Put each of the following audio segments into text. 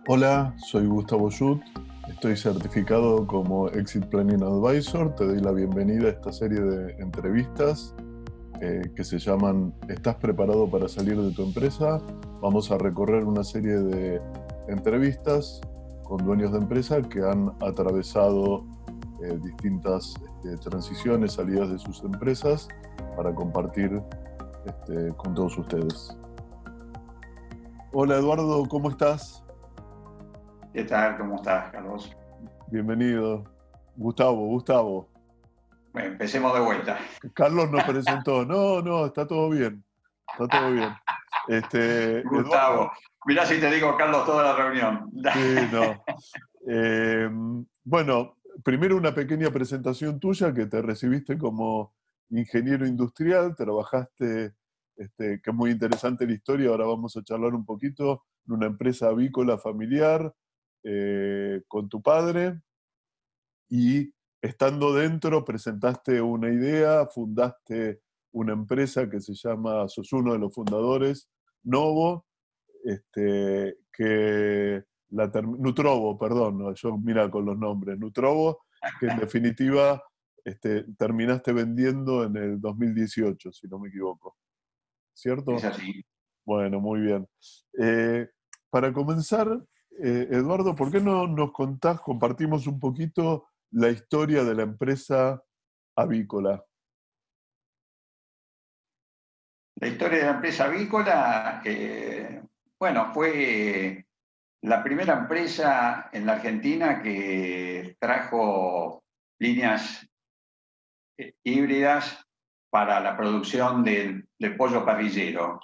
Hola, soy Gustavo Yut, estoy certificado como Exit Planning Advisor. Te doy la bienvenida a esta serie de entrevistas que se llaman ¿Estás preparado para salir de tu empresa? Vamos a recorrer una serie de entrevistas con dueños de empresa que han atravesado distintas transiciones, salidas de sus empresas para compartir con todos ustedes. Hola Eduardo, ¿cómo estás? ¿Qué tal? ¿Cómo estás, Carlos? Bienvenido. Gustavo. Bueno, empecemos de vuelta. Carlos nos presentó. No, está todo bien. Está todo bien. Gustavo, Eduardo, mirá si te digo Carlos toda la reunión. sí, no. Eh, bueno, primero una pequeña presentación tuya, que te recibiste como ingeniero industrial, trabajaste, que es muy interesante la historia, ahora vamos a charlar un poquito, en una empresa avícola familiar con tu padre. Y estando dentro presentaste una idea, fundaste una empresa que se llama, sos uno de los fundadores, Novo, que Nutrovo, perdón, no, yo mira con los nombres, Nutrovo, que en definitiva terminaste vendiendo en el 2018, si no me equivoco, Es ¿cierto? así. Bueno, muy bien. Eh, para comenzar, Eduardo, ¿por qué no nos contás, compartimos un poquito la historia de la empresa avícola? La historia de la empresa avícola, bueno, fue la primera empresa en la Argentina que trajo líneas híbridas para la producción del pollo parrillero.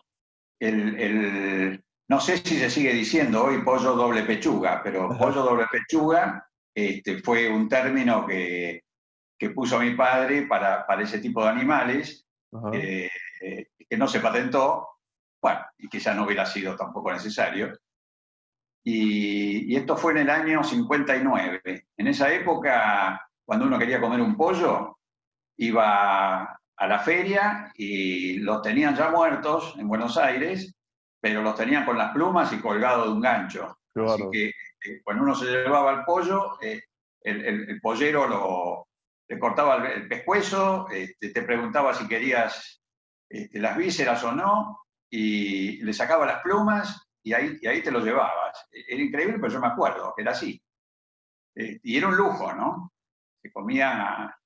No sé si se sigue diciendo hoy pollo doble pechuga, pero Ajá, pollo doble pechuga fue un término que puso mi padre para ese tipo de animales, ajá, eh, que no se patentó, bueno, y quizá no hubiera sido tampoco necesario. Y esto fue en el año 59. En esa época, cuando uno quería comer un pollo, iba a la feria y los tenían ya muertos en Buenos Aires, pero los tenían con las plumas y colgados de un gancho. qué Así bárbaro. que cuando uno se llevaba el pollo, el pollero le cortaba el pescuezo, te preguntaba si querías las vísceras o no, y le sacaba las plumas y ahí te lo llevabas. Era increíble, pero yo me acuerdo que era así. Y era un lujo, ¿no? Se comía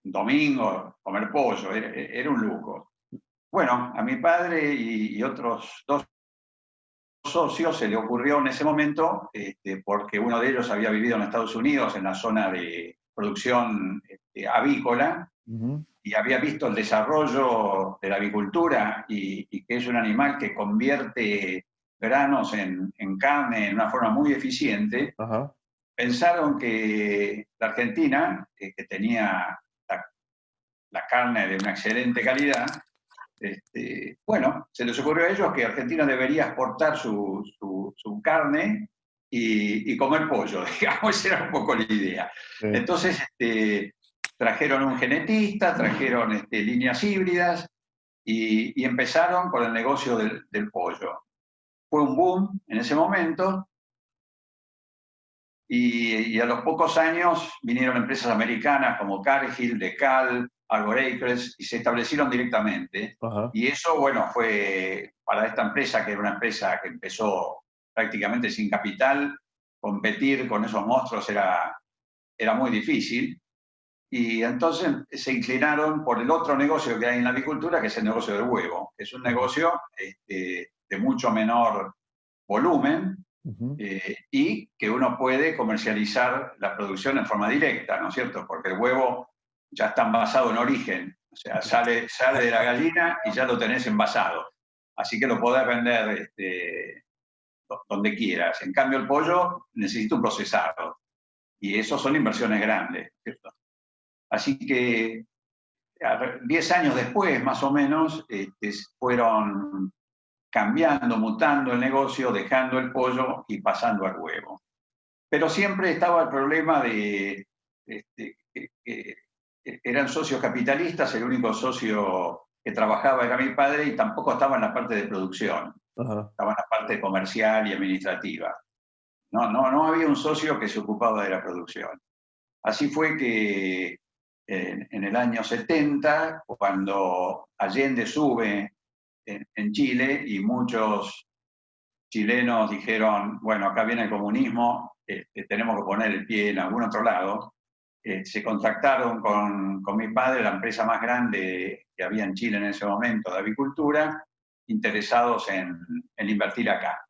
domingo, comer pollo, era un lujo. Bueno, a mi padre y otros dos socios se le ocurrió en ese momento, porque uno de ellos había vivido en Estados Unidos en la zona de producción avícola Ujú, y había visto el desarrollo de la avicultura y que es un animal que convierte granos en carne en una forma muy eficiente. ajá, Pensaron que la Argentina, que tenía la carne de una excelente calidad, bueno, se les ocurrió a ellos que Argentina debería exportar su carne y comer pollo, digamos, esa era un poco la idea. sí, Entonces, trajeron un genetista, trajeron líneas híbridas y empezaron con el negocio del pollo. Fue un boom en ese momento y a los pocos años vinieron empresas americanas como Cargill, DeKalb, Arbor Acres y se establecieron directamente. ajá, Y eso, bueno, fue para esta empresa, que era una empresa que empezó prácticamente sin capital, competir con esos monstruos era muy difícil. Y entonces se inclinaron por el otro negocio que hay en la avicultura, que es el negocio del huevo, que es un ajá, negocio de mucho menor volumen, ujú, y que uno puede comercializar la producción en forma directa, ¿no es cierto? Porque el huevo ya está envasado en origen, o sea, sale de la gallina y ya lo tenés envasado. Así que lo podés vender donde quieras. En cambio, el pollo necesita un procesado y eso son inversiones grandes, ¿cierto? Así que 10 años después, más o menos, fueron cambiando, mutando el negocio, dejando el pollo y pasando al huevo. Pero siempre estaba el problema de que eran socios capitalistas, el único socio que trabajaba era mi padre y tampoco estaba en la parte de producción. Ajá. estaba en la parte comercial y administrativa. No había un socio que se ocupaba de la producción. Así fue que en el año 70, cuando Allende sube en Chile y muchos chilenos dijeron, bueno, acá viene el comunismo, tenemos que poner el pie en algún otro lado, se contactaron con mi padre, la empresa más grande que había en Chile en ese momento de avicultura, interesados en invertir acá.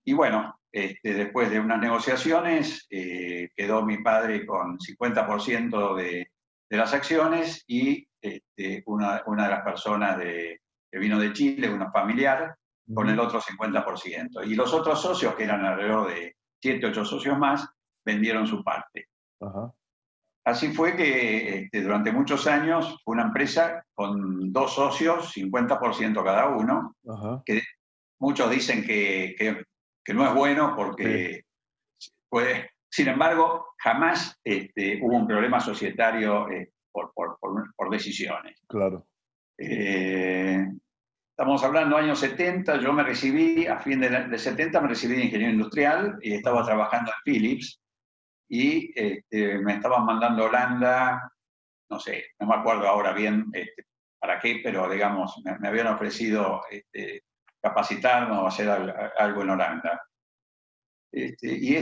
Y bueno, después de unas negociaciones, quedó mi padre con 50% de las acciones y una de las personas que vino de Chile, una familiar, con el otro 50%. Y los otros socios, que eran alrededor de 7, 8 socios más, vendieron su parte. Ajá. Así fue que durante muchos años fue una empresa con 2 socios, 50% cada uno, Ajá. que muchos dicen que no es bueno porque puede, sin embargo, jamás hubo un problema societario por decisiones. Claro. Estamos hablando de años 70, yo me recibí, a fin de 70 me recibí de ingeniero industrial y estaba trabajando en Philips y me estaban mandando a Holanda, no sé, no me acuerdo ahora bien para qué, pero digamos, me habían ofrecido capacitarnos o hacer algo en Holanda. Y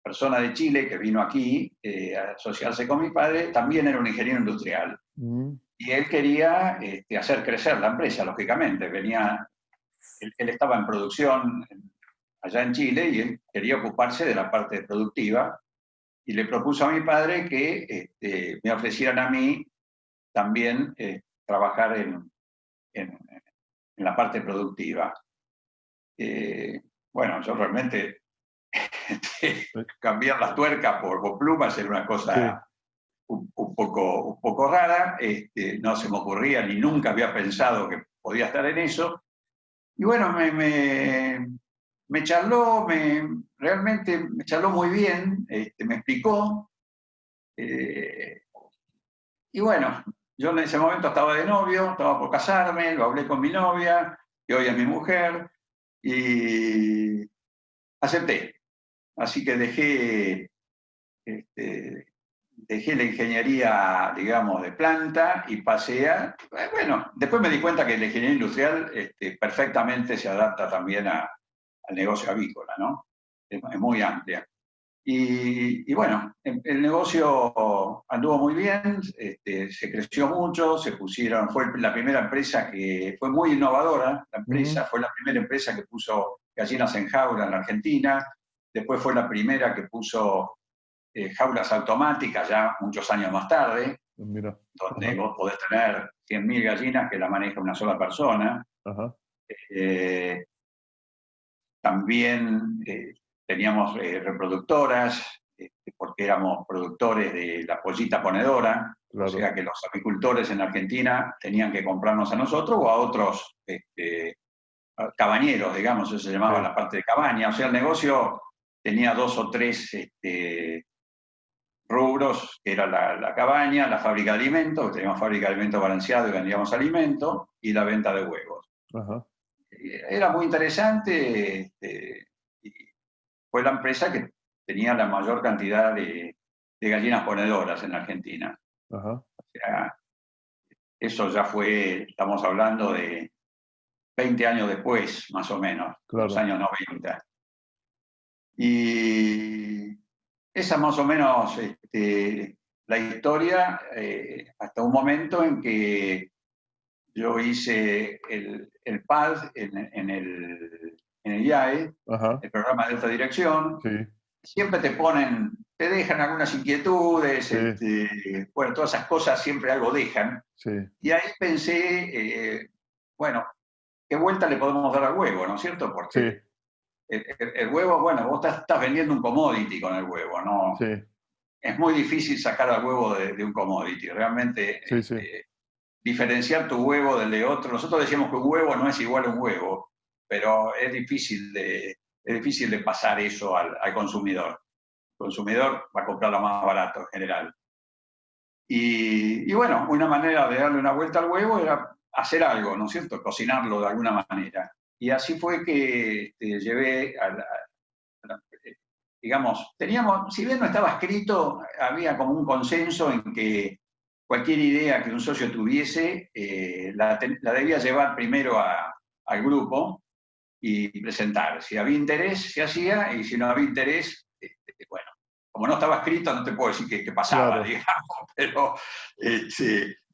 persona de Chile que vino aquí a asociarse con mi padre, también era un ingeniero industrial. Y él quería hacer crecer la empresa, lógicamente. Él estaba en producción allá en Chile y él quería ocuparse de la parte productiva. Y le propuso a mi padre que me ofrecieran a mí también trabajar en la parte productiva. Bueno, yo realmente cambiar las tuercas por plumas era una cosa un poco rara, no se me ocurría ni nunca había pensado que podía estar en eso. Y bueno, me charló, realmente me charló muy bien, me explicó. Y bueno, yo en ese momento estaba de novio, estaba por casarme, lo hablé con mi novia, que hoy es mi mujer, y acepté. Así que dejé la ingeniería, digamos, de planta y pasé a... Bueno, después me di cuenta que la ingeniería industrial perfectamente se adapta también al negocio avícola, ¿no? Es muy amplia. Y bueno, el negocio anduvo muy bien, se creció mucho, fue la primera empresa que fue muy innovadora, la empresa, fue la primera empresa que puso gallinas en jaula en la Argentina, después fue la primera que puso jaulas automáticas ya muchos años más tarde, Mira. donde vos podés tener 100.000 gallinas que la maneja una sola persona. También teníamos reproductoras, porque éramos productores de la pollita ponedora, o sea que los apicultores en Argentina tenían que comprarnos a nosotros o a otros cabañeros, digamos, eso se llamaba la parte de cabaña. O sea, el negocio tenía 2 o 3 rubros, que era la cabaña, la fábrica de alimentos, que teníamos fábrica de alimentos balanceados y vendíamos alimentos, y la venta de huevos. Era muy interesante, y fue la empresa que tenía la mayor cantidad de gallinas ponedoras en Argentina. O sea, eso ya fue, estamos hablando de 20 años después, más o menos, los años 90. Y esa más o menos la historia, hasta un momento en que yo hice el PAD en el IAE, el programa de alta dirección. Siempre te dejan algunas inquietudes, bueno, todas esas cosas siempre algo dejan. Y ahí pensé, bueno, ¿qué vuelta le podemos dar al huevo, no es cierto? Porque el huevo, bueno, vos estás vendiendo un commodity con el huevo, ¿no? Es muy difícil sacar al huevo de un commodity. Realmente, diferenciar tu huevo del de otro. Nosotros decíamos que un huevo no es igual a un huevo, pero es difícil de pasar eso al consumidor. El consumidor va a comprar lo más barato en general. Y bueno, una manera de darle una vuelta al huevo era hacer algo, ¿no es cierto? Cocinarlo de alguna manera. Y así fue que llevé digamos, teníamos, si bien no estaba escrito, había como un consenso en que cualquier idea que un socio tuviese la debía llevar primero al grupo y presentar. Si había interés, se hacía, y si no había interés, bueno, como no estaba escrito, no te puedo decir qué pasaba, Claro. digamos, pero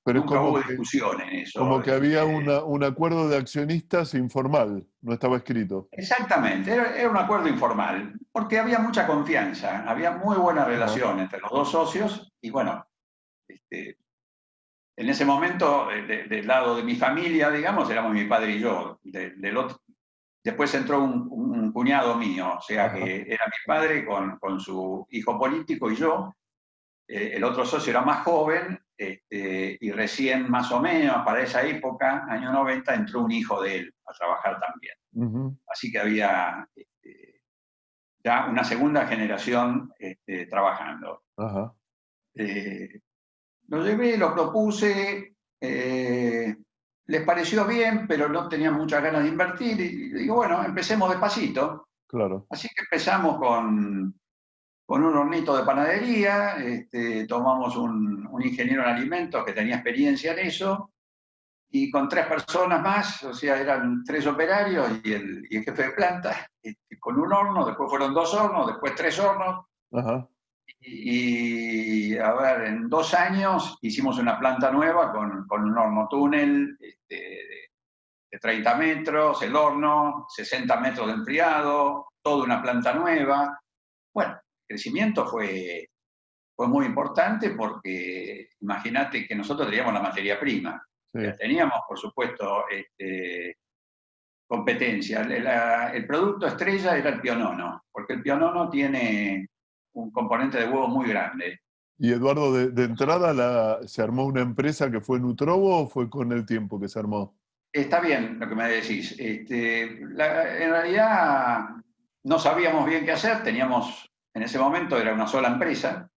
Pero es nunca hubo discusión en eso. como que había un acuerdo de accionistas informal, no estaba escrito. Exactamente, era un acuerdo informal, porque había mucha confianza, había muy buena Ajá. relación entre los dos socios, y bueno, en ese momento, del lado de mi familia, digamos, éramos mi padre y yo. Del otro, después entró un cuñado mío, o sea Ajá. que era mi padre con su hijo político y yo. El otro socio era más joven, y recién más o menos para esa época, año 90, entró un hijo de él a trabajar también. Ujú. Así que había ya una segunda generación trabajando. Ajá. Lo llevé, lo propuse, les pareció bien, pero no tenían muchas ganas de invertir, y digo, bueno, empecemos despacito. Claro. Así que empezamos con un hornito de panadería, tomamos un ingeniero en alimentos que tenía experiencia en eso, y con 3 personas más, o sea, eran 3 operarios y el jefe de planta, con un horno, después fueron 2 hornos, después 3 hornos, Ajá. y a ver, en 2 años hicimos una planta nueva con un horno túnel de 30 metros, el horno, 60 metros de enfriado, toda una planta nueva. Bueno, el crecimiento fue muy importante porque imagínate que nosotros teníamos la materia prima. Sí. Ya teníamos, por supuesto, competencia. El producto estrella era el pionono, porque el pionono tiene un componente de huevo muy grande. Y Eduardo, de entrada ¿se armó una empresa que fue Nutrobo o fue con el tiempo que se armó? Está bien lo que me decís. En realidad no sabíamos bien qué hacer, teníamos, en ese momento era una sola empresa.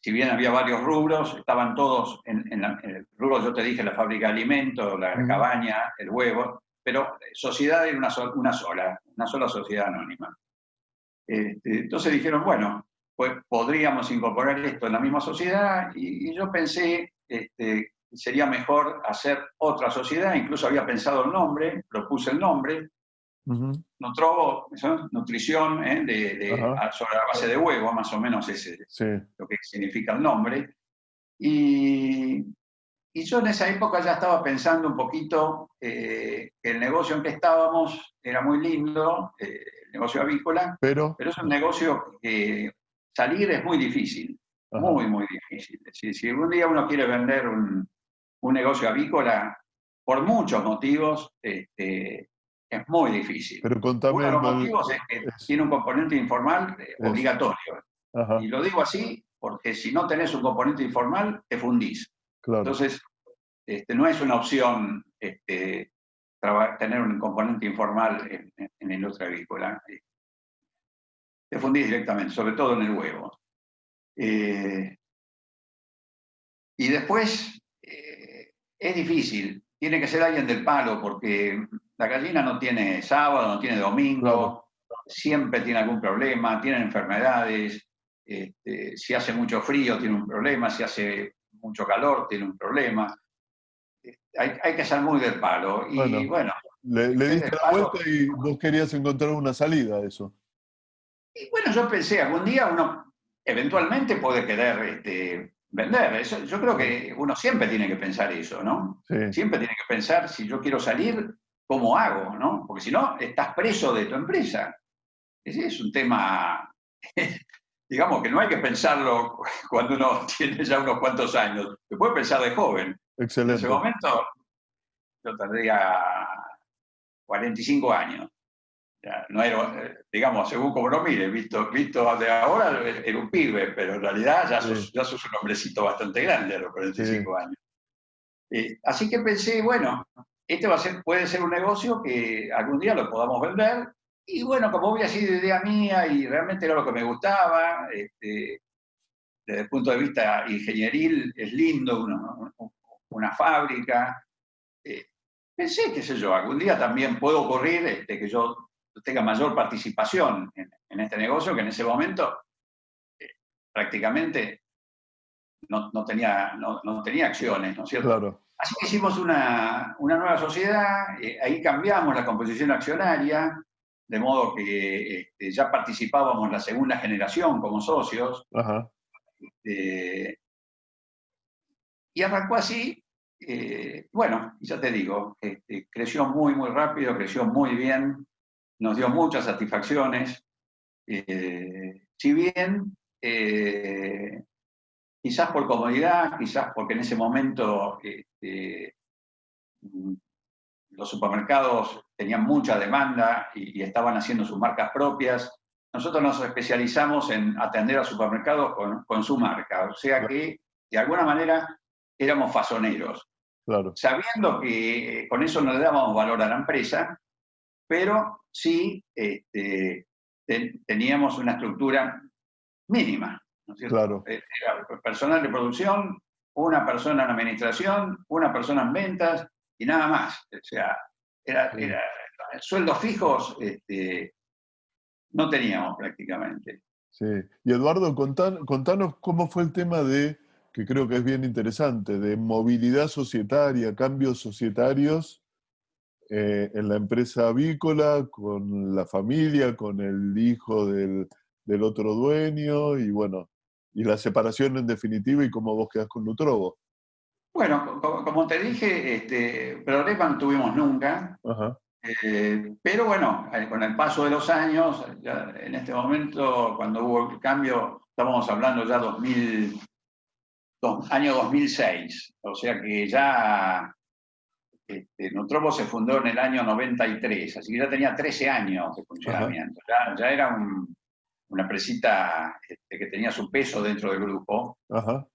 Si bien había varios rubros, estaban todos en el rubro, yo te dije, la fábrica de alimentos, la cabaña, el huevo, pero sociedad era una sola sociedad anónima. Entonces dijeron, bueno, pues podríamos incorporar esto en la misma sociedad, y yo pensé, sería mejor hacer otra sociedad, incluso había pensado el nombre, propuse el nombre, Nutrobo, nutrición, sobre la base de huevo, más o menos es Sí. lo que significa el nombre. Y yo en esa época ya estaba pensando un poquito que el negocio en que estábamos era muy lindo, el negocio avícola, Pero, pero es un negocio que salir es muy difícil, ajá. muy, muy difícil. Si algún día uno quiere vender un negocio avícola, por muchos motivos, es muy difícil. Pero contame Uno de los motivos es que tiene un componente informal obligatorio. Ajá. Y lo digo así porque si no tenés un componente informal, te fundís. Claro. Entonces, no es una opción tener un componente informal en la industria agrícola. Te fundís directamente, sobre todo en el huevo. Y después, es difícil. Tiene que ser alguien del palo, porque la gallina no tiene sábado, no tiene domingo, siempre tiene algún problema, tienen enfermedades. Si hace mucho frío, tiene un problema, si hace mucho calor, tiene un problema. Hay que ser muy del palo. Y bueno, le diste la vuelta y vos querías encontrar una salida a eso. Y bueno, yo pensé, algún día uno eventualmente puede querer vender. Eso, yo creo que uno siempre tiene que pensar eso, ¿no? Sí. Siempre tiene que pensar, si yo quiero salir, ¿cómo hago? ¿No? Porque si no, estás preso de tu empresa. Ese es un tema, digamos, que no hay que pensarlo cuando uno tiene ya unos cuantos años. Se puede pensar de joven. Excelente. En ese momento yo tendría 45 años. Ya, no era, digamos, según como lo mire, visto de ahora, era un pibe, pero en realidad ya sos un hombrecito bastante grande a los 45 años. Así que pensé, bueno, puede ser un negocio que algún día lo podamos vender, y bueno, como había sido idea mía y realmente era lo que me gustaba, desde el punto de vista ingenieril es lindo una fábrica. Pensé, qué sé yo, algún día también puede ocurrir que yo tenga mayor participación en este negocio, que en ese momento prácticamente no tenía acciones, ¿no es cierto? Claro, Así que hicimos una nueva sociedad, ahí cambiamos la composición accionaria, de modo que ya participábamos en la segunda generación como socios, ajá, eh, y arrancó así. Bueno, ya te digo, creció muy, muy rápido, creció muy bien, nos dio muchas satisfacciones. Si bien, quizás por comodidad, quizás porque en ese momento los supermercados tenían mucha demanda y estaban haciendo sus marcas propias. Nosotros nos especializamos en atender a supermercados con su marca, o sea que de alguna manera éramos fasoneros, claro, sabiendo que con eso no le dábamos valor a la empresa, pero sí teníamos una estructura mínima, ¿no es cierto? claro. Era personal de producción, una persona en administración, una persona en ventas y nada más. O sea, Sí. era sueldos fijos no teníamos prácticamente. Sí. Y Eduardo, contanos cómo fue el tema de, que creo que es bien interesante, de movilidad societaria, cambios societarios en la empresa avícola, con la familia, con el hijo del otro dueño, y bueno, y la separación en definitiva y cómo vos quedás con Nutrobo. Bueno, como te dije, problema no tuvimos nunca, Ajá, pero bueno, con el paso de los años, ya en este momento, cuando hubo el cambio, estábamos hablando ya año 2006, o sea que ya Nutrobo se fundó en el año 93, así que ya tenía 13 años de ajá, funcionamiento, ya era una empresita que tenía su peso dentro del grupo. ajá,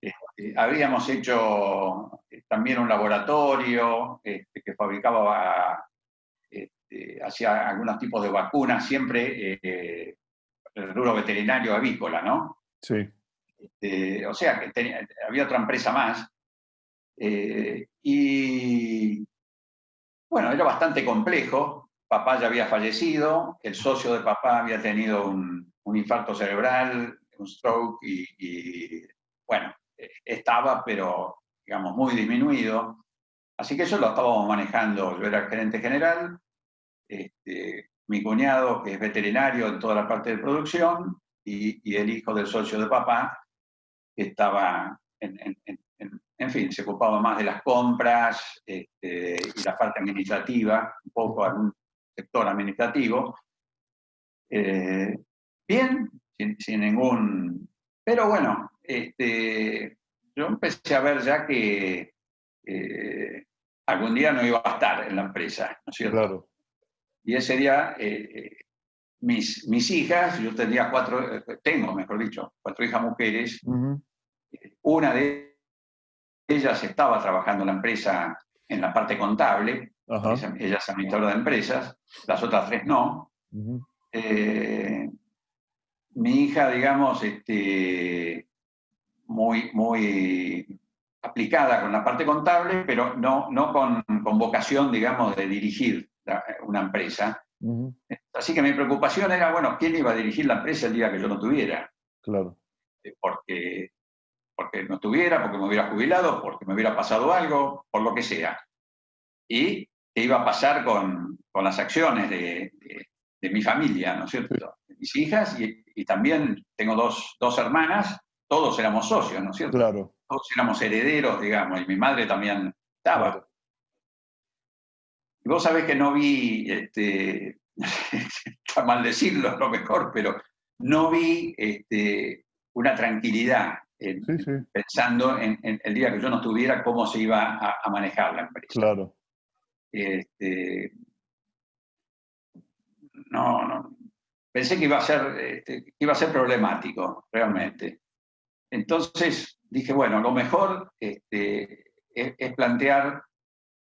Habíamos hecho también un laboratorio que fabricaba, hacía algunos tipos de vacunas, siempre el rubro veterinario avícola, ¿no? sí, O sea que había otra empresa más. Y bueno, era bastante complejo. Papá ya había fallecido, el socio de papá había tenido un infarto cerebral, un stroke, y bueno, estaba, pero digamos, muy disminuido. Así que eso lo estábamos manejando. Yo era el gerente general, mi cuñado, que es veterinario en toda la parte de producción, y el hijo del socio de papá, que estaba en fin, se ocupaba más de las compras y la parte administrativa, un poco algún sector administrativo. Bien, sin ningún... Pero bueno, yo empecé a ver ya que algún día no iba a estar en la empresa, ¿no es cierto? claro, Y ese día mis hijas, yo tenía tengo, mejor dicho, 4 hijas mujeres, ujú, una de ellas estaba trabajando en la empresa en la parte contable, ajá, ella es administradora de empresas, las otras 3 no. ujú, Eh, Mi hija, digamos, muy aplicada con la parte contable, pero no con vocación, digamos, de dirigir una empresa. ujú, Así que mi preocupación era, bueno, ¿quién iba a dirigir la empresa el día que yo no tuviera? claro, Porque no tuviera, porque me hubiera jubilado, porque me hubiera pasado algo, por lo que sea. Y qué iba a pasar con las acciones de mi familia, ¿no es sí, cierto? De mis hijas, y también tengo dos hermanas, todos éramos socios, ¿no es cierto? claro, Todos éramos herederos, digamos, y mi madre también estaba. claro. Y vos sabés que no vi, está mal decirlo, a lo mejor, pero no vi una tranquilidad Sí, sí, pensando en el día que yo no estuviera, cómo se iba a manejar la empresa. claro, Este, no, pensé que iba a ser problemático, realmente. Entonces dije, bueno, lo mejor es plantear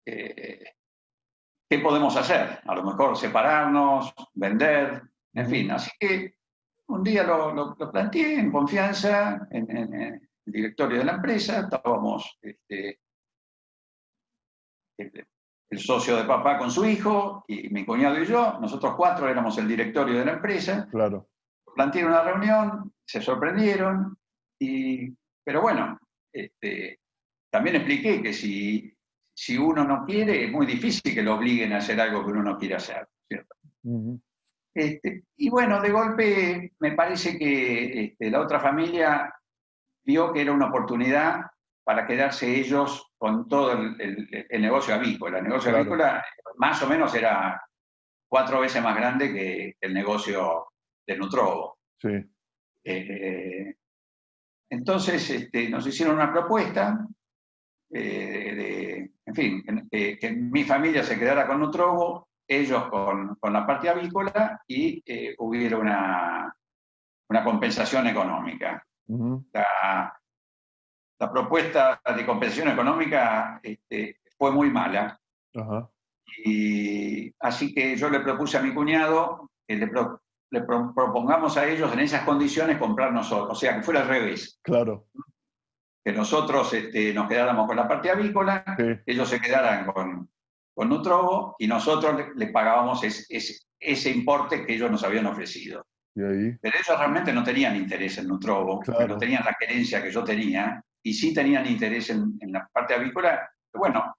eh, qué podemos hacer. A lo mejor separarnos, vender, en ujú, fin. Así que un día lo planteé en confianza en el directorio de la empresa. Estábamos el socio de papá con su hijo, y mi cuñado y yo, nosotros 4 éramos el directorio de la empresa. Claro. Planteé una reunión, se sorprendieron, pero bueno, también expliqué que si uno no quiere, es muy difícil que lo obliguen a hacer algo que uno no quiere hacer, ¿cierto? Uh-huh. Y bueno, de golpe me parece que la otra familia vio que era una oportunidad para quedarse ellos con todo el negocio avícola. El negocio avícola más o menos era 4 veces más grande que el negocio de Nutrobo. Sí. Entonces nos hicieron una propuesta, en fin, que mi familia se quedara con Nutrobo, ellos con la parte avícola, y hubiera una compensación económica. Uh-huh. La propuesta de compensación económica fue muy mala. Uh-huh. Y así que yo le propuse a mi cuñado que le propongamos a ellos en esas condiciones comprar nosotros, o sea, que fuera al revés. Claro. Que nosotros nos quedáramos con la parte avícola, Sí. ellos se quedaran con Nutrobo, y nosotros le pagábamos ese importe que ellos nos habían ofrecido. ¿Y ahí? Pero ellos realmente no tenían interés en Nutrobo, Claro. no tenían la querencia que yo tenía, y sí tenían interés en la parte avícola. Bueno,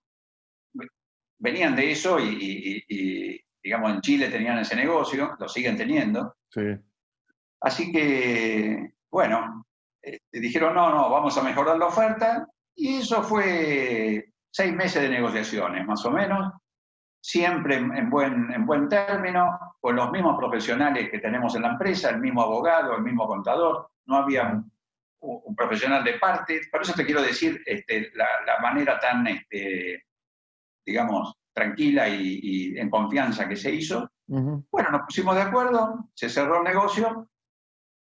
venían de eso y, digamos, en Chile tenían ese negocio, lo siguen teniendo. Sí. Así que, bueno, dijeron, no, vamos a mejorar la oferta, y eso fue 6 meses de negociaciones, más o menos, siempre en buen término, con los mismos profesionales que tenemos en la empresa, el mismo abogado, el mismo contador, no había un profesional de parte. Por eso te quiero decir la manera tan, digamos, tranquila y en confianza que se hizo. Uh-huh. Bueno, nos pusimos de acuerdo, se cerró el negocio,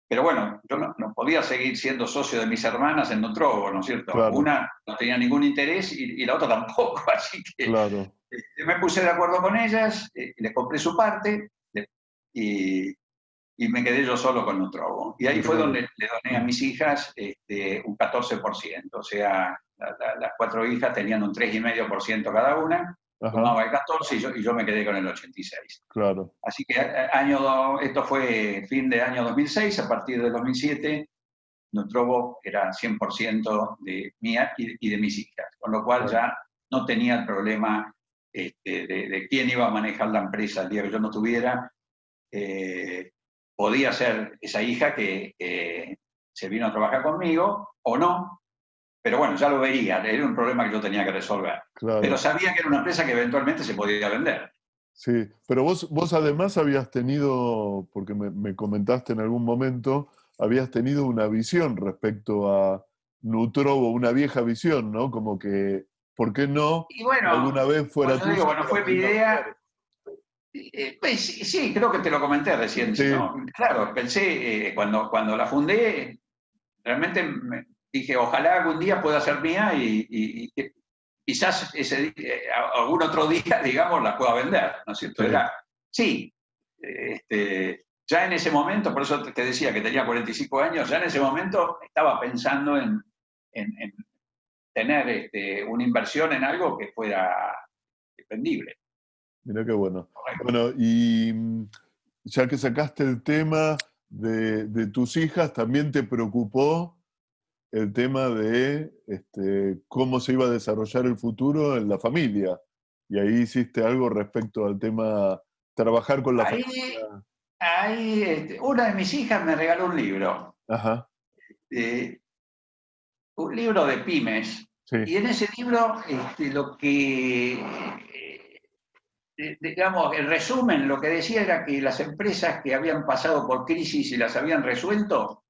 pero bueno, yo no podía seguir siendo socio de mis hermanas en Nutrobo, ¿no es cierto? Claro. Una no tenía ningún interés y la otra tampoco, así que Claro. me puse de acuerdo con ellas, les compré su parte, y me quedé yo solo con Nutrobo. Y ahí fue donde le doné a mis hijas un 14%, o sea, las 4 hijas tenían un 3,5% cada una, tomaba el 14 y yo me quedé con el 86. Claro. Así que esto fue fin de año 2006, a partir del 2007, Nutrobo era 100% de mía y de mis hijas, con lo cual ya no tenía el problema de quién iba a manejar la empresa el día que yo no tuviera. Podía ser esa hija que se vino a trabajar conmigo o no, pero bueno, ya lo vería, era un problema que yo tenía que resolver. Claro. Pero sabía que era una empresa que eventualmente se podía vender. Sí, pero vos además habías tenido, porque me comentaste en algún momento, habías tenido una visión respecto a Nutrobo, una vieja visión, ¿no? Como que, ¿por qué no? Y bueno, alguna vez fuera yo digo, bueno, fue mi idea. Claro. Sí, creo que te lo comenté recién. Sí. ¿No? Claro, pensé, cuando la fundé, realmente dije, ojalá algún día pueda ser mía y quizás algún otro día, digamos, la pueda vender, ¿no es cierto? Sí. Ya en ese momento, por eso te decía que tenía 45 años, ya en ese momento estaba pensando en tener una inversión en algo que fuera vendible. Mirá qué bueno. Correcto. Bueno, y ya que sacaste el tema de tus hijas, ¿también te preocupó el tema de cómo se iba a desarrollar el futuro en la familia? Y ahí hiciste algo respecto al tema trabajar con la familia. Ahí, una de mis hijas me regaló un libro. Ajá. Un libro de pymes. Sí. Y en ese libro, lo que, digamos, el resumen, lo que decía era que las empresas que habían pasado por crisis y las habían resuelto,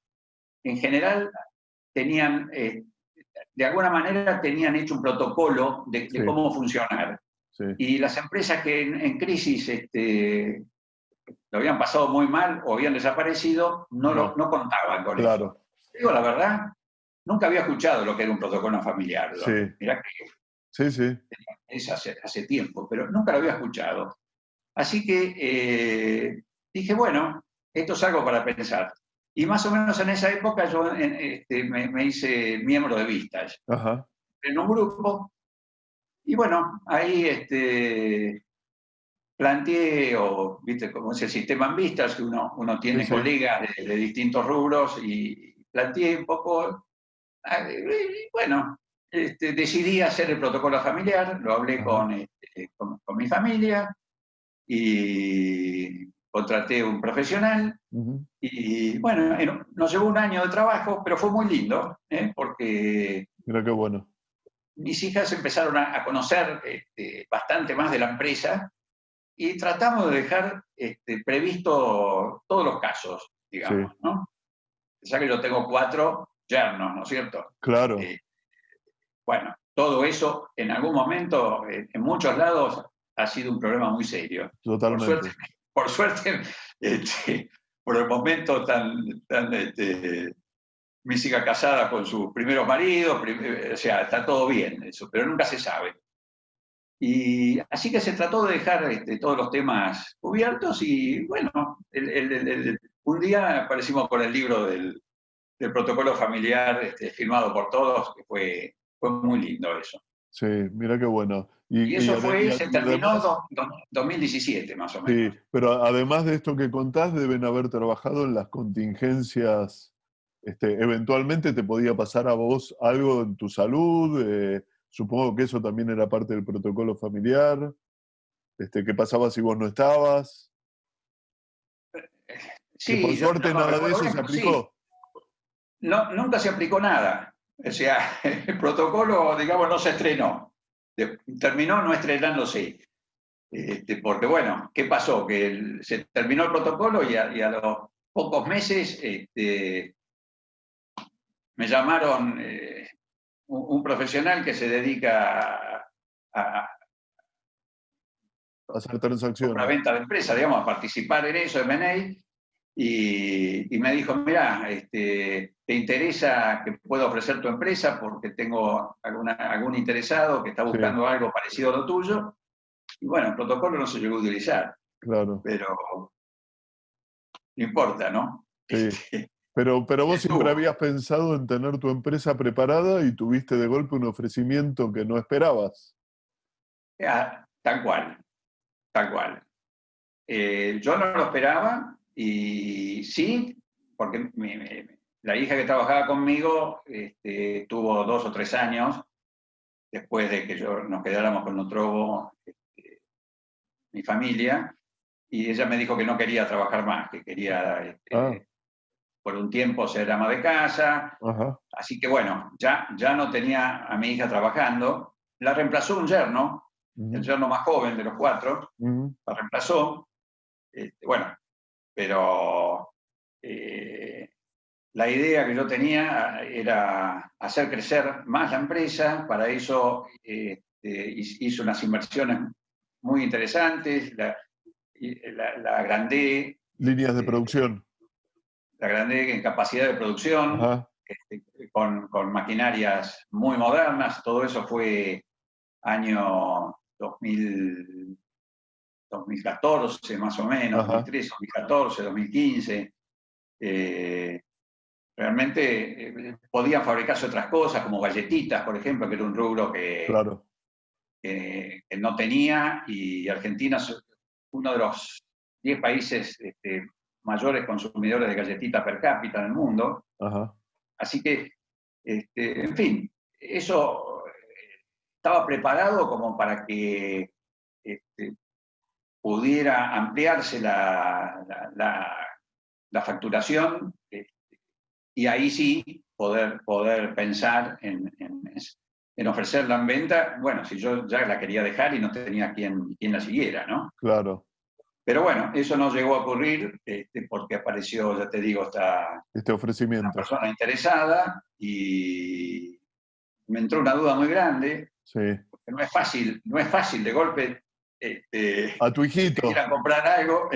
en general tenían, de alguna manera, tenían hecho un protocolo de Sí. cómo funcionar. Sí. Y las empresas que en crisis lo habían pasado muy mal o habían desaparecido, no contaban con Claro. eso. Digo la verdad, nunca había escuchado lo que era un protocolo familiar. Sí. Mirá que Sí. es hace tiempo, pero nunca lo había escuchado. Así que dije, bueno, esto es algo para pensar. Y más o menos en esa época yo me hice miembro de Vistage. Ajá. En un grupo Y bueno, ahí planteé, o viste cómo es el sistema en vistas, que uno Sí, tiene sí. colegas de distintos rubros, y planteé un poco, y bueno, decidí hacer el protocolo familiar, lo hablé Ajá. con mi familia y contraté un profesional. Ujú. Y bueno, nos llevó un año de trabajo, pero fue muy lindo, porque Mira qué bueno. mis hijas empezaron a conocer bastante más de la empresa y tratamos de dejar previsto todos los casos, Sí, digamos, ¿no? Ya que yo tengo 4 yernos, ¿no es cierto? claro, Eh, bueno, todo eso en algún momento, en muchos lados, ha sido un problema muy serio. Por suerte, totalmente. por suerte, este, por el momento tan mi hija casada con sus primeros maridos, o sea, está todo bien eso, pero nunca se sabe. Y así que se trató de dejar todos los temas cubiertos y bueno, un día aparecimos con el libro del protocolo familiar Sí, firmado por todos, que fue muy lindo eso. sí, mira qué bueno. Y eso se Y terminó además, 2017 más o sí, menos. pero además de esto que contás, deben haber trabajado en las contingencias. Eventualmente te podía pasar a vos algo en tu salud. Supongo que eso también era parte del protocolo familiar. ¿Qué pasaba si vos no estabas? Que por Sí, yo suerte no nada de recuerdo eso bien, se pero sí, aplicó. no, nunca se aplicó nada. O sea, el protocolo, digamos, no se estrenó. Terminó no estrenándose. Porque bueno, ¿qué pasó? Que se terminó el protocolo y a los pocos meses me llamaron un profesional que se dedica a Hacer transacciones. compra-venta de empresas, digamos, a participar en eso, M&A, y me dijo, mira, ¿te interesa que pueda ofrecer tu empresa? Porque tengo algún interesado que está Sí, buscando algo parecido a lo tuyo. Y bueno, el protocolo no se llegó a utilizar, claro. pero no importa, ¿no? Sí. Pero vos siempre Estuvo. habías pensado en tener tu empresa preparada y tuviste de golpe un ofrecimiento que no esperabas. Tal cual, tal cual. Yo no lo esperaba y sí, porque la hija que trabajaba conmigo tuvo 2 o 3 años después de que nos quedáramos con nuestro, mi familia, y ella me dijo que no quería trabajar más, que quería Ah, por un tiempo ser ama de casa. ajá. Así que bueno, ya no tenía a mi hija trabajando, la reemplazó un yerno, el Ujú, yerno más joven de los 4, ujú. la reemplazó. Bueno, pero eh, la idea que yo tenía era hacer crecer más la empresa. Para eso hice unas inversiones muy interesantes, la agrandé, Líneas de este, producción. la agrandé en capacidad de producción, Ajá. con maquinarias muy modernas. Todo eso fue año 2014 más o menos, Ajá. 2013, 2014, 2015. Eh, Realmente podían fabricarse otras cosas, como galletitas, por ejemplo, que era un rubro Claro. que no tenía, y Argentina es uno de los 10 países mayores consumidores de galletitas per cápita en el mundo. Ajá. Así que, en fin, eso estaba preparado como para que este, pudiera ampliarse la facturación, y ahí sí poder pensar en ofrecerla en venta. Bueno, si yo ya la quería dejar y no tenía quien la siguiera, ¿no? Claro. Pero bueno, eso no llegó a ocurrir, porque apareció, ya te digo, Este una ofrecimiento. persona interesada, y me entró una duda muy grande, Sí. porque no es fácil de golpe A tu que te hijito. quieran comprar algo,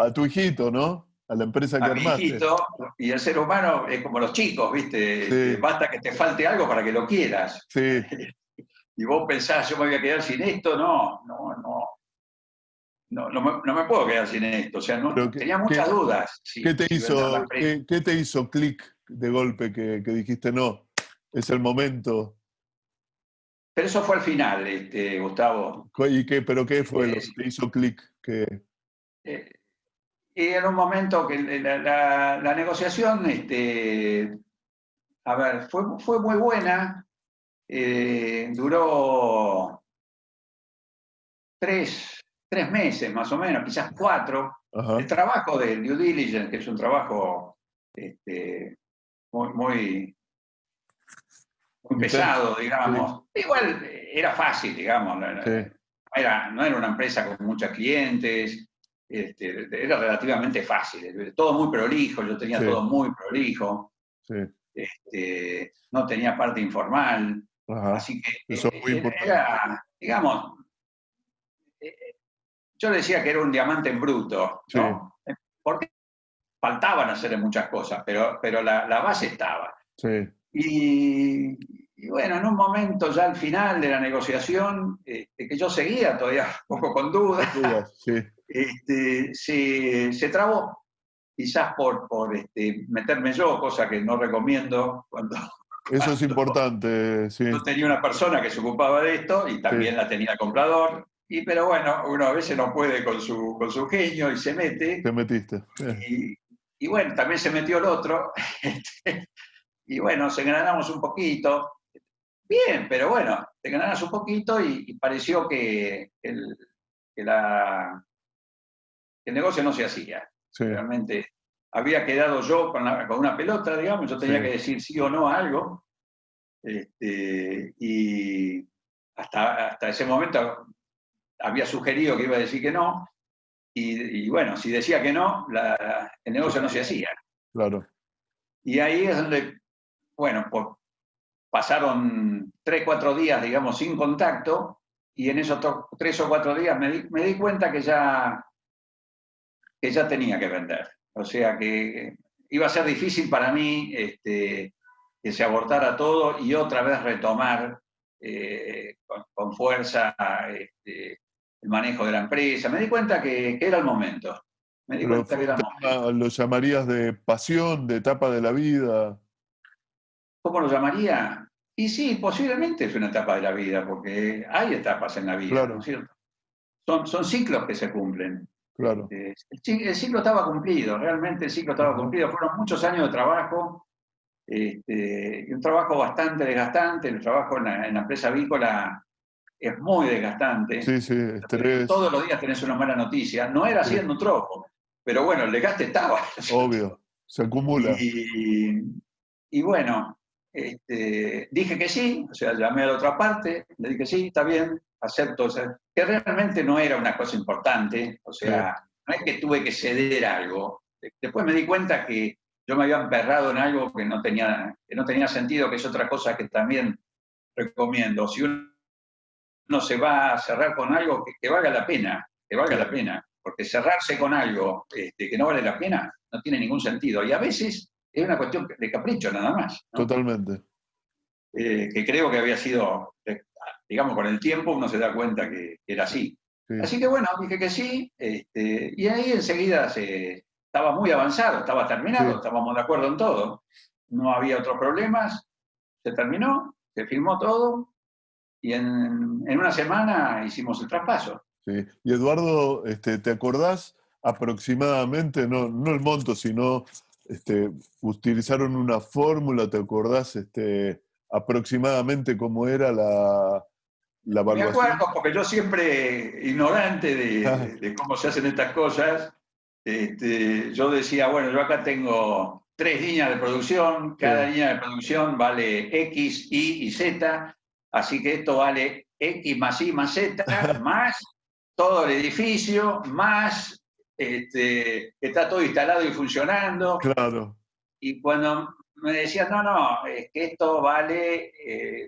A tu hijito, ¿no? A la empresa que a mi armaste. hijito. Y el ser humano es como los chicos, ¿viste? Sí. Basta que te falte algo para que lo quieras. Sí. Y vos pensás, yo me voy a quedar sin esto. No, no, no, no me puedo quedar sin esto. O sea, Pero tenía muchas dudas si vender la empresa. qué te hizo clic de golpe que dijiste no? Es el momento. Pero eso fue al final, Gustavo. ¿Pero qué fue lo Eh, que te hizo clic? eh, y en un momento que la negociación, a ver, fue muy buena, duró tres meses más o menos, quizás 4. El Ajá. trabajo del due diligence, que es un trabajo muy, muy, muy Intenso. pesado, Sí, digamos, igual era fácil, digamos, sí, no era una empresa con muchos clientes, era relativamente fácil, todo muy prolijo, yo tenía sí, todo muy prolijo, sí. no tenía parte informal, Ajá. así que Eso es muy importante. era, digamos, yo decía que era un diamante en bruto, Sí, ¿no? Porque faltaban hacer muchas cosas, pero la base estaba. sí. Y bueno, en un momento ya al final de la negociación, que yo seguía todavía un poco con dudas, Con dudas, sí. se trabó, quizás por meterme yo, cosa que no recomiendo Eso es cuando importante, sí, yo tenía una persona que se ocupaba de esto y sí. también la tenía el comprador. Pero bueno, uno a veces no puede con su genio y se mete. Te metiste. Y, y bueno, también se metió el otro. Y bueno, se engranamos un poquito. Bien, pero bueno, te engranas un poquito y pareció que el negocio no se hacía. Sí, Realmente había quedado yo con una pelota, digamos, yo sí, tenía que decir sí o no a algo. Y hasta ese momento había sugerido que iba a decir que no. Y bueno, si decía que no, el se negocio no se caía. hacía. Claro. Y ahí es donde, bueno, pasaron 3, 4 días, digamos, sin contacto, y en esos 3 o 4 días me di cuenta que ya tenía que vender. O sea que iba a ser difícil para mí que se abortara todo y otra vez retomar con fuerza el manejo de la empresa. Me di cuenta que era el momento. Me di Pero cuenta que fue era un el tema, momento. lo llamarías de pasión, de etapa de la vida. ¿Cómo lo llamaría? Y sí, posiblemente es una etapa de la vida, porque hay etapas en la vida, ¿no es Claro, cierto? Son ciclos que se cumplen. claro. El ciclo estaba cumplido, realmente el ciclo estaba Ajá. cumplido. Fueron muchos años de trabajo, y un trabajo bastante desgastante. El trabajo en la empresa avícola es muy desgastante. Sí, sí, Todos estrés, los días tenés una mala noticia. No era sí, haciendo un tropo, pero bueno, el desgaste estaba, ¿no es cierto? obvio, se acumula. Y, y bueno, dije que sí, o sea, llamé a la otra parte, le dije sí, está bien, acepto. O sea, que realmente no era una cosa importante, o Sí, sea, no es que tuve que ceder algo. Después me di cuenta que yo me había emperrado en algo que no tenía sentido, que es otra cosa que también recomiendo. Si uno se va a cerrar con algo que valga la pena, que valga sí, la pena, porque cerrarse con algo que no vale la pena no tiene ningún sentido. Y a veces es una cuestión de capricho nada más, ¿no? totalmente. Que creo que había sido, digamos, con el tiempo uno se da cuenta que era Sí, así. sí, Así que bueno, dije que sí, y ahí enseguida estaba muy avanzado, estaba terminado, sí, estábamos de acuerdo en todo, no había otros problemas, se terminó, se firmó todo, y en una semana hicimos el traspaso. sí. Y Eduardo, ¿te acordás aproximadamente, no el monto, sino utilizaron una fórmula? ¿Te acordás aproximadamente cómo era la Me evaluación? acuerdo, porque yo siempre ignorante Ah, de cómo se hacen estas cosas, yo decía, bueno, yo acá tengo 3 líneas de producción, sí, cada línea de producción vale X, Y y Z, así que esto vale X más Y más Z, más todo el edificio, más está todo instalado y funcionando. claro, Y cuando me decían, no, no, es que esto vale,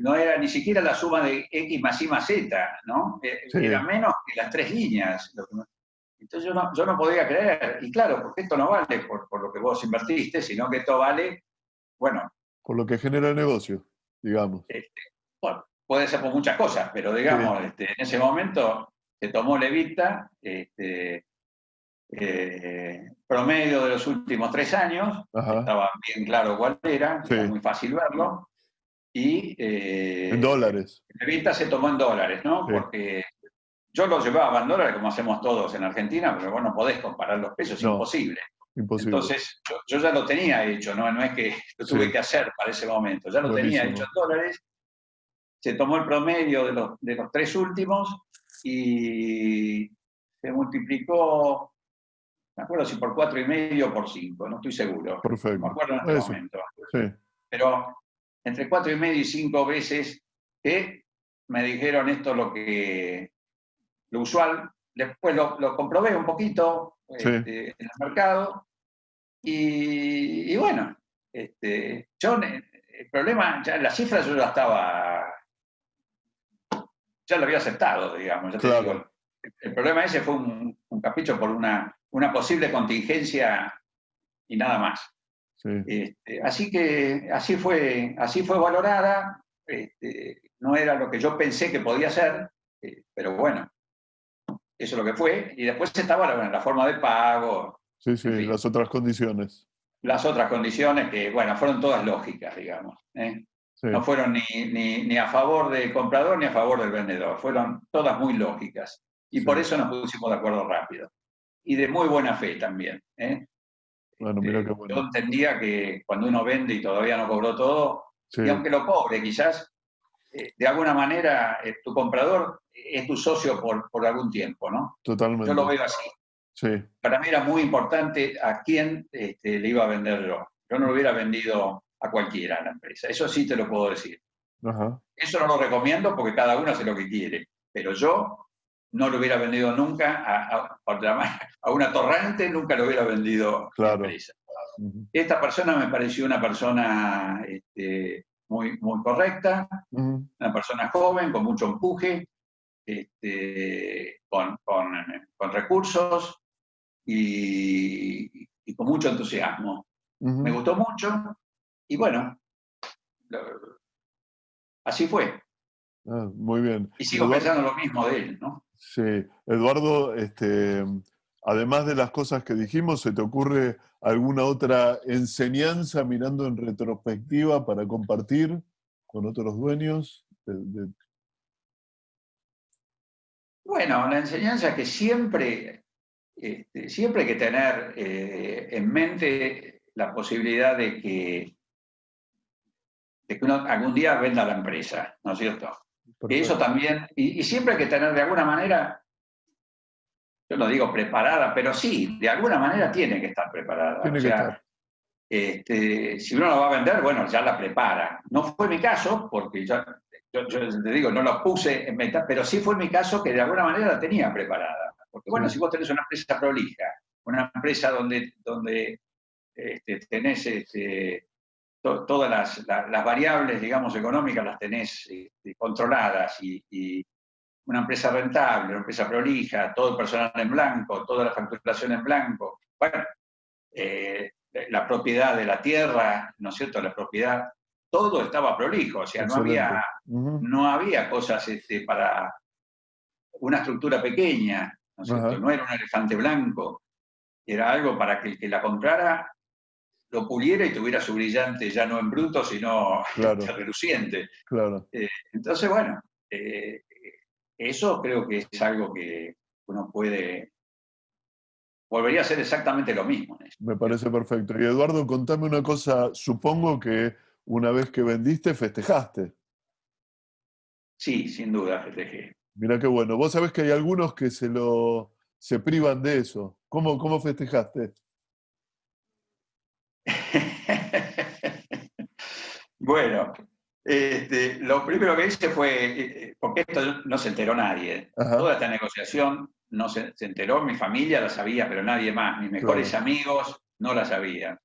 no era ni siquiera la suma de X más Y más Z, ¿no? sí, Era menos que las 3 líneas. Entonces yo no podía creer. Y claro, porque esto no vale por lo que vos invertiste, sino que esto vale, bueno, por lo que genera el negocio, digamos. este, bueno, puede ser por muchas cosas, pero Sí, digamos, en ese momento se tomó Levita, promedio de los últimos 3 años, ajá, estaba bien claro cuál era sí. muy fácil verlo, y En dólares. Evita se tomó en dólares, ¿no? Sí. Porque yo lo llevaba en dólares como hacemos todos en Argentina, pero vos no podés comparar los pesos, es No, imposible. imposible. Entonces, yo ya lo tenía hecho, ¿no? No es que lo tuve Sí, que hacer para ese momento, ya lo tenía hecho buenísimo. en dólares, se tomó el promedio de los tres últimos y se multiplicó, me acuerdo si por 4,5 o por 5, no estoy seguro, no me Perfecto. acuerdo en este Eso. momento. Sí, Pero entre 4,5 y 5 veces que me dijeron esto lo usual, después lo comprobé un poquito sí. en el mercado y bueno, yo el problema, ya la cifra yo ya lo había aceptado, digamos, ya te Claro. digo, el problema ese fue un capricho por una posible contingencia y nada más. Sí. Así que así fue valorada, no era lo que yo pensé que podía ser, pero bueno, eso es lo que fue, y después estaba la forma de pago, Sí, sí, en fin, las otras condiciones. las otras condiciones que, bueno, fueron todas lógicas, digamos. Sí, No fueron ni a favor del comprador ni a favor del vendedor, fueron todas muy lógicas, y sí. por eso nos pusimos de acuerdo rápido, y de muy buena fe también. Bueno, mira qué Yo bueno. entendía que cuando uno vende y todavía no cobró todo, Sí, y aunque lo cobre quizás, de alguna manera tu comprador es tu socio por algún tiempo, ¿no? Yo lo totalmente. veo así. Sí, Para mí era muy importante a quién le iba a vender yo. Yo no lo hubiera vendido a cualquiera a la empresa, eso sí te lo puedo decir. ajá, Eso no lo recomiendo porque cada uno hace lo que quiere, pero yo no lo hubiera vendido nunca a una torrante, nunca lo hubiera vendido mi claro. empresa. Ujú, Esta persona me pareció una persona muy, muy correcta, ujú. una persona joven, con mucho empuje, con recursos y con mucho entusiasmo. Me Ujú. gustó mucho y bueno, lo- así fue. Ah, muy bien. Y Y sigo Eduardo, pensando lo mismo de él, ¿no? sí, Eduardo, además de las cosas que dijimos, ¿se te ocurre alguna otra enseñanza mirando en retrospectiva para compartir con otros dueños? Bueno, la enseñanza es que siempre hay que tener en mente la posibilidad de que uno algún día venda la empresa, ¿no es cierto? Que eso Perfecto. también, y siempre hay que tener de alguna manera, yo no digo preparada, pero sí, de alguna manera tiene que estar preparada. O Tiene que estar. sea, si uno la va a vender, bueno, ya la prepara. No fue mi caso, porque yo te digo, no lo puse en meta, pero sí fue mi caso que de alguna manera la tenía preparada. Porque Sí, bueno, si vos tenés una empresa prolija, una empresa donde tenés todas las variables, digamos, económicas las tenés controladas y una empresa rentable, una empresa prolija, todo el personal en blanco, toda la facturación en blanco. Bueno, la propiedad de la tierra, ¿no es cierto? La propiedad, todo estaba prolijo, o sea, excelente. Ujú, no había cosas para una estructura pequeña, ¿no es cierto? ajá, No era un elefante blanco, era algo para que el que la comprara lo puliera y tuviera su brillante ya no en bruto, sino claro, reluciente. claro. Entonces, bueno, eso creo que es algo que uno volvería a hacer exactamente lo mismo. Me ¿Cierto? parece perfecto. Y Eduardo, contame una cosa. Supongo que una vez que vendiste, festejaste. Sí, sin duda, festejé. Mira qué bueno. Vos sabés que hay algunos que se privan de eso. ¿Cómo festejaste? Bueno, lo primero que hice fue, porque esto no se enteró nadie, Ajá, toda esta negociación no se enteró, mi familia la sabía, pero nadie más, mis mejores claro. amigos no la sabían.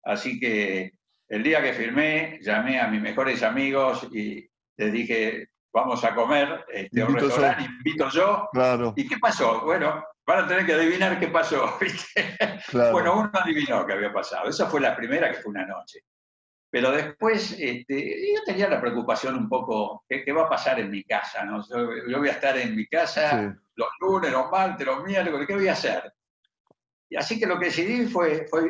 Así que el día que firmé, llamé a mis mejores amigos y les dije, vamos a comer a un Invito restaurante, yo. invito yo. Claro, ¿Y qué pasó? Bueno, van a tener que adivinar qué pasó. ¿Viste? Bueno, claro. uno adivinó qué había pasado. Esa fue la primera, que fue una noche. Pero después yo tenía la preocupación un poco, ¿qué va a pasar en mi casa? ¿No? Yo voy a estar en mi Sí. casa los lunes, los martes, los miércoles, ¿qué voy a hacer? Y así que lo que decidí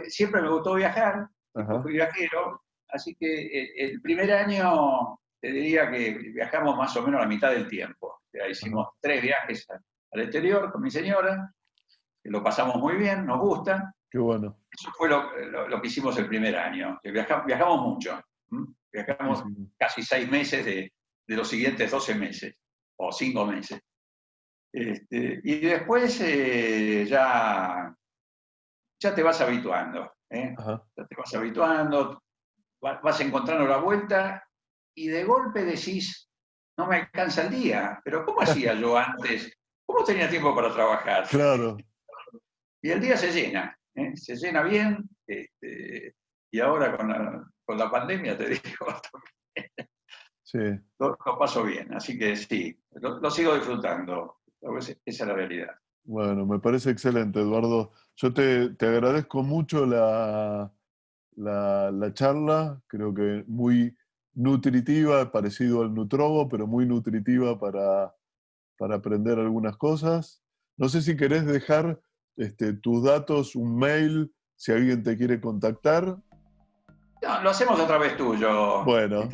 siempre me gustó viajar, tipo Ajá. fui viajero, así que el primer año te diría que viajamos más o menos la mitad del tiempo. O sea, hicimos 3 viajes al exterior con mi señora, que lo pasamos muy bien, nos gusta. Qué bueno. Eso fue lo que hicimos el primer año. Viajamos mucho. Viajamos casi 6 meses de los siguientes 12 meses, o 5 meses. Y después ya te vas habituando. Ya te vas habituando, vas encontrando la vuelta y de golpe decís, no me alcanza el día, pero ¿cómo hacía yo antes? ¿Cómo tenía tiempo para trabajar? Claro. Y el día se llena bien, y ahora con la pandemia, te digo, Sí. lo paso bien, así que sí, lo sigo disfrutando, esa es la realidad. Bueno, me parece excelente, Eduardo. Yo te agradezco mucho la charla, creo que muy nutritiva, parecido al Nutrobo, pero muy nutritiva para aprender algunas cosas. No sé si querés dejar tus datos, un mail, si alguien te quiere contactar. No, lo hacemos otra vez tuyo, Bueno,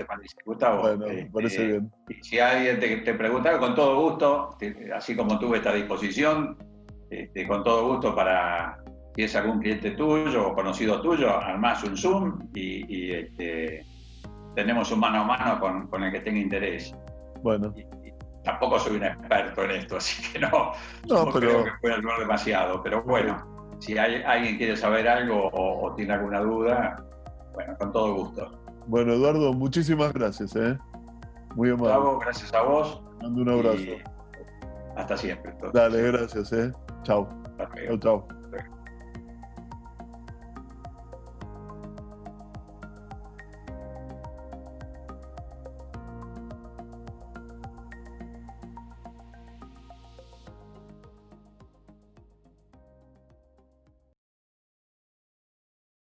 Gustavo. bueno, me parece bien. Y si alguien te pregunta, con todo gusto, así como tuve esta disposición, con todo gusto para, si es algún cliente tuyo o conocido tuyo, armás un Zoom y tenemos un mano a mano con el que tenga interés. Bueno. Y tampoco soy un experto en esto, así que no creo que pueda ayudar demasiado, pero bueno, si alguien quiere saber algo o tiene alguna duda, bueno, con todo gusto. Bueno, Eduardo, muchísimas gracias. Muy amable. Gustavo, gracias a vos. Mando un abrazo. Hasta siempre. Dale, gracias. Chao. Hasta luego. Chao.